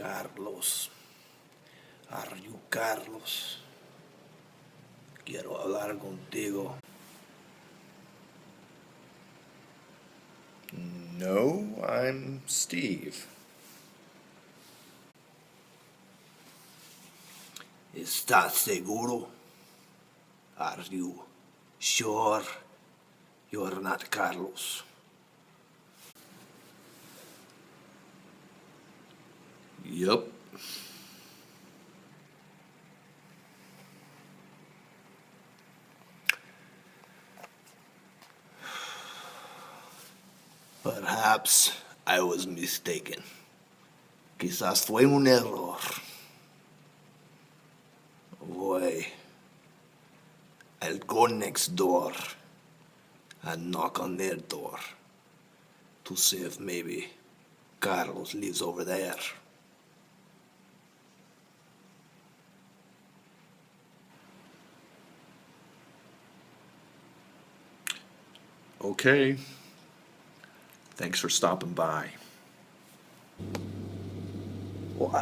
Carlos. Are you Carlos? Quiero hablar contigo. No, I'm Steve. ¿Estás seguro? Are you sure you're not Carlos? Yup. Perhaps I was mistaken. Quizás fue un error. I'll go next door and knock on their door to see if maybe Carlos lives over there. Okay. Thanks for stopping by. Well,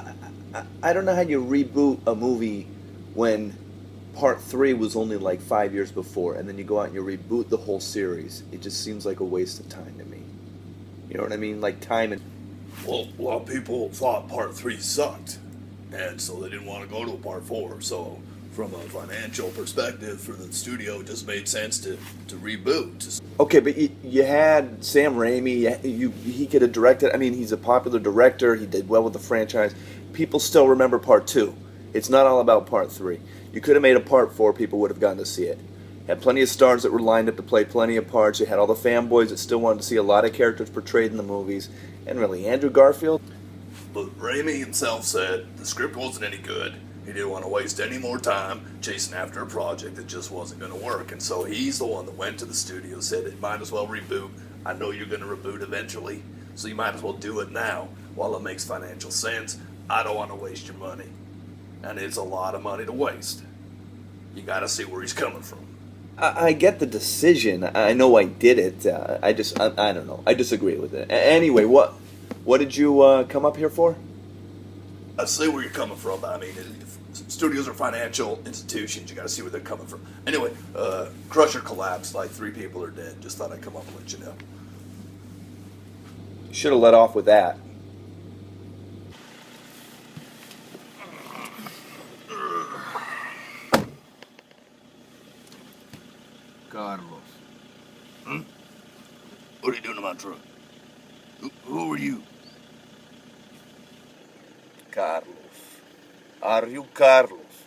I don't know how you reboot a movie when part three was only like 5 years before, and then you go out and you reboot the whole series. It just seems like a waste of time to me. You know what I mean? Like time and. Well, a lot of people thought part 3 sucked, and so they didn't want to go to a part 4. So, from a financial perspective for the studio, it just made sense to reboot. Okay, but you had Sam Raimi. He could have directed. I mean, he's a popular director. He did well with the franchise. People still remember part 2. It's not all about part 3. You could have made a part 4. People would have gotten to see it. Had plenty of stars that were lined up to play plenty of parts. You had all the fanboys that still wanted to see a lot of characters portrayed in the movies. And really, Andrew Garfield. But Raimi himself said the script wasn't any good. He didn't want to waste any more time chasing after a project that just wasn't going to work. And so he's the one that went to the studio and said, it might as well reboot. I know you're going to reboot eventually, so you might as well do it now while it makes financial sense. I don't want to waste your money. And it's a lot of money to waste. You got to see where he's coming from. I get the decision. I know I did it. I don't know. I disagree with it. Anyway, what did you come up here for? I see where you're coming from. I mean, studios are financial institutions. You got to see where they're coming from. Anyway, Crusher collapsed. Like 3 people are dead. Just thought I'd come up and let you know. Should have let off with that. Carlos. What are you doing in my truck? Who are you? Carlos. Are you Carlos?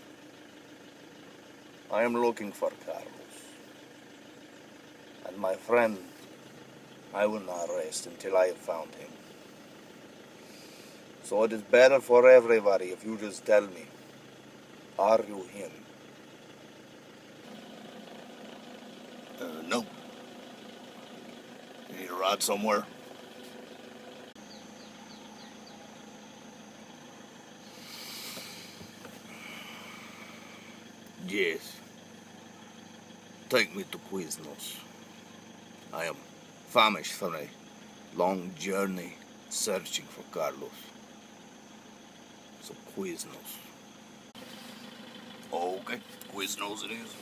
I am looking for Carlos. And my friend, I will not rest until I have found him. So it is better for everybody if you just tell me, are you him? No. You need a ride somewhere? Yes. Take me to Quiznos. I am famished from a long journey searching for Carlos. So Quiznos. Okay, Quiznos it is.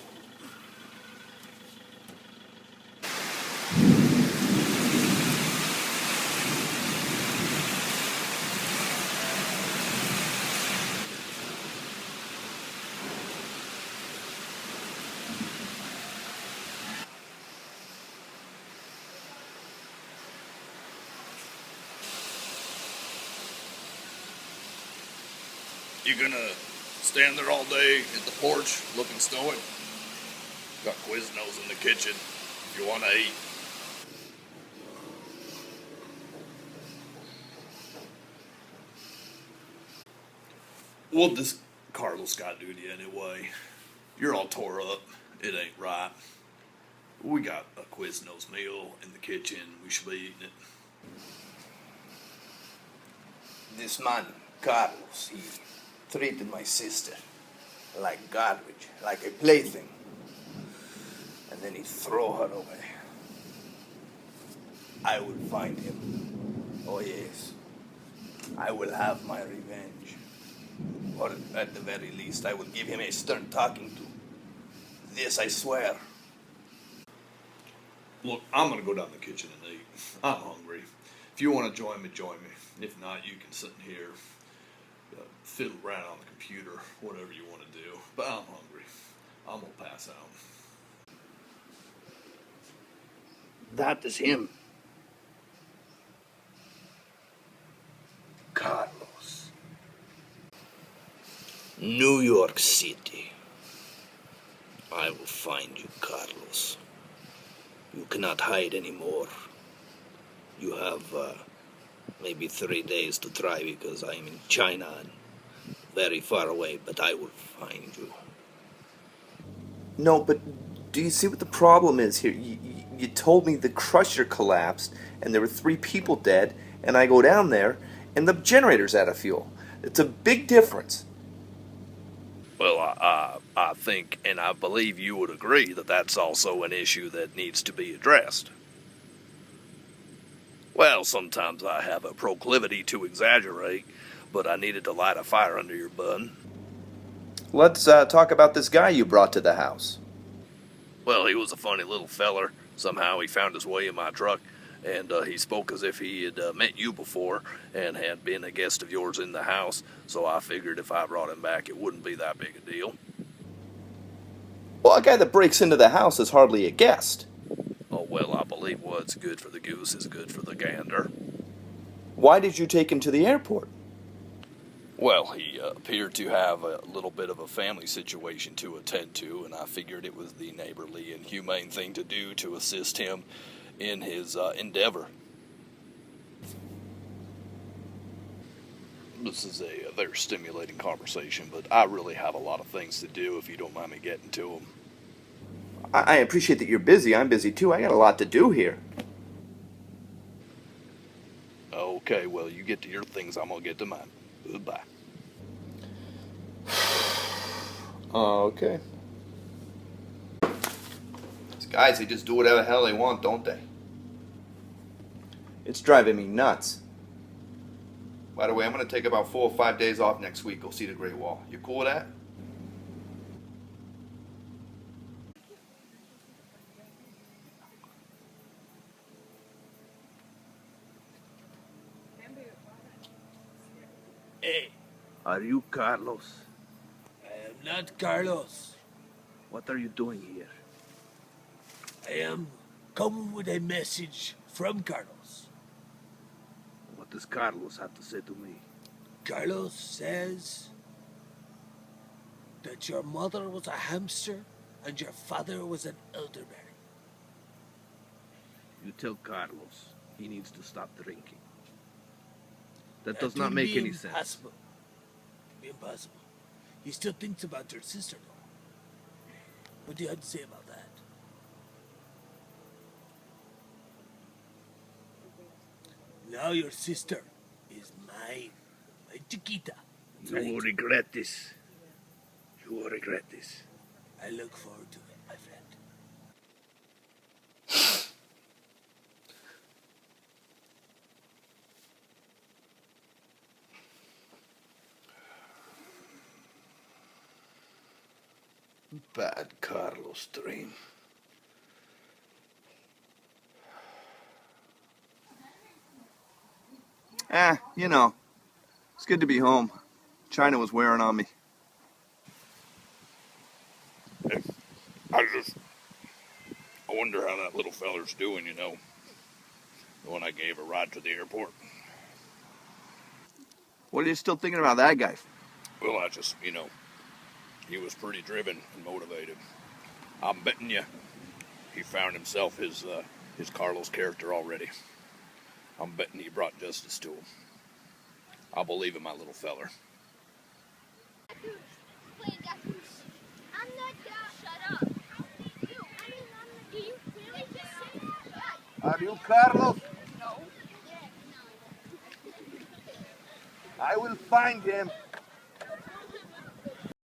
You gonna stand there all day at the porch looking stoic? Got Quiznos in the kitchen if you want to eat. What does Carlos got to do to you anyway? You're all tore up. It ain't right. We got a Quiznos meal in the kitchen. We should be eating it. This man, Carlos, he treated my sister like garbage, like a plaything. And then he throw her away. I will find him. Oh yes. I will have my revenge. Or at the very least, I will give him a stern talking to. This I swear. Look, I'm gonna go down the kitchen and eat. I'm hungry. If you want to join me, join me. If not, you can sit in here, fiddle around on the computer, whatever you want to do. But I'm hungry. I'm gonna pass out. That is him. Carlos. New York City. I will find you, Carlos. You cannot hide anymore. You have maybe 3 days to try because I am in China and very far away, but I will find you. No, but do you see what the problem is here? You told me the crusher collapsed and there were 3 people dead, and I go down there and the generator's out of fuel. It's a big difference. Well, I think and I believe you would agree that that's also an issue that needs to be addressed. Well, sometimes I have a proclivity to exaggerate, but I needed to light a fire under your bun. Let's talk about this guy you brought to the house. Well, he was a funny little feller. Somehow he found his way in my truck, and he spoke as if he had met you before and had been a guest of yours in the house, so I figured if I brought him back, it wouldn't be that big a deal. Well, a guy that breaks into the house is hardly a guest. Oh, well, I believe what's good for the goose is good for the gander. Why did you take him to the airport? Well, he appeared to have a little bit of a family situation to attend to, and I figured it was the neighborly and humane thing to do to assist him in his endeavor. This is a very stimulating conversation, but I really have a lot of things to do if you don't mind me getting to them. I appreciate that you're busy. I'm busy too. I got a lot to do here. Okay, well, you get to your things, I'm going to get to mine. Goodbye. Okay. These guys, they just do whatever the hell they want, don't they? It's driving me nuts. By the way, I'm going to take about 4 or 5 days off next week. Go see the Great Wall. You cool with that? Hey, Are you Carlos? I am not Carlos. What are you doing here? I am coming with a message from Carlos. What does Carlos have to say to me? Carlos says that your mother was a hamster and your father was an elderberry. You tell Carlos he needs to stop drinking. That That does not would make be any sense. impossible. Be impossible. He still thinks about your sister, though. What do you have to say about that? Now your sister is mine. My Chiquita. You will regret this. You will regret this. I look forward to it, my friend. Bad Carlos dream. You know, it's good to be home. China was wearing on me. I wonder how that little feller's doing, you know. The one I gave a ride to the airport. What are you still thinking about that guy? Well, I just, he was pretty driven and motivated. I'm betting you he found himself his Carlos character already. I'm betting he brought justice to him. I'll believe in my little feller. Are you Carlos? No. I will find him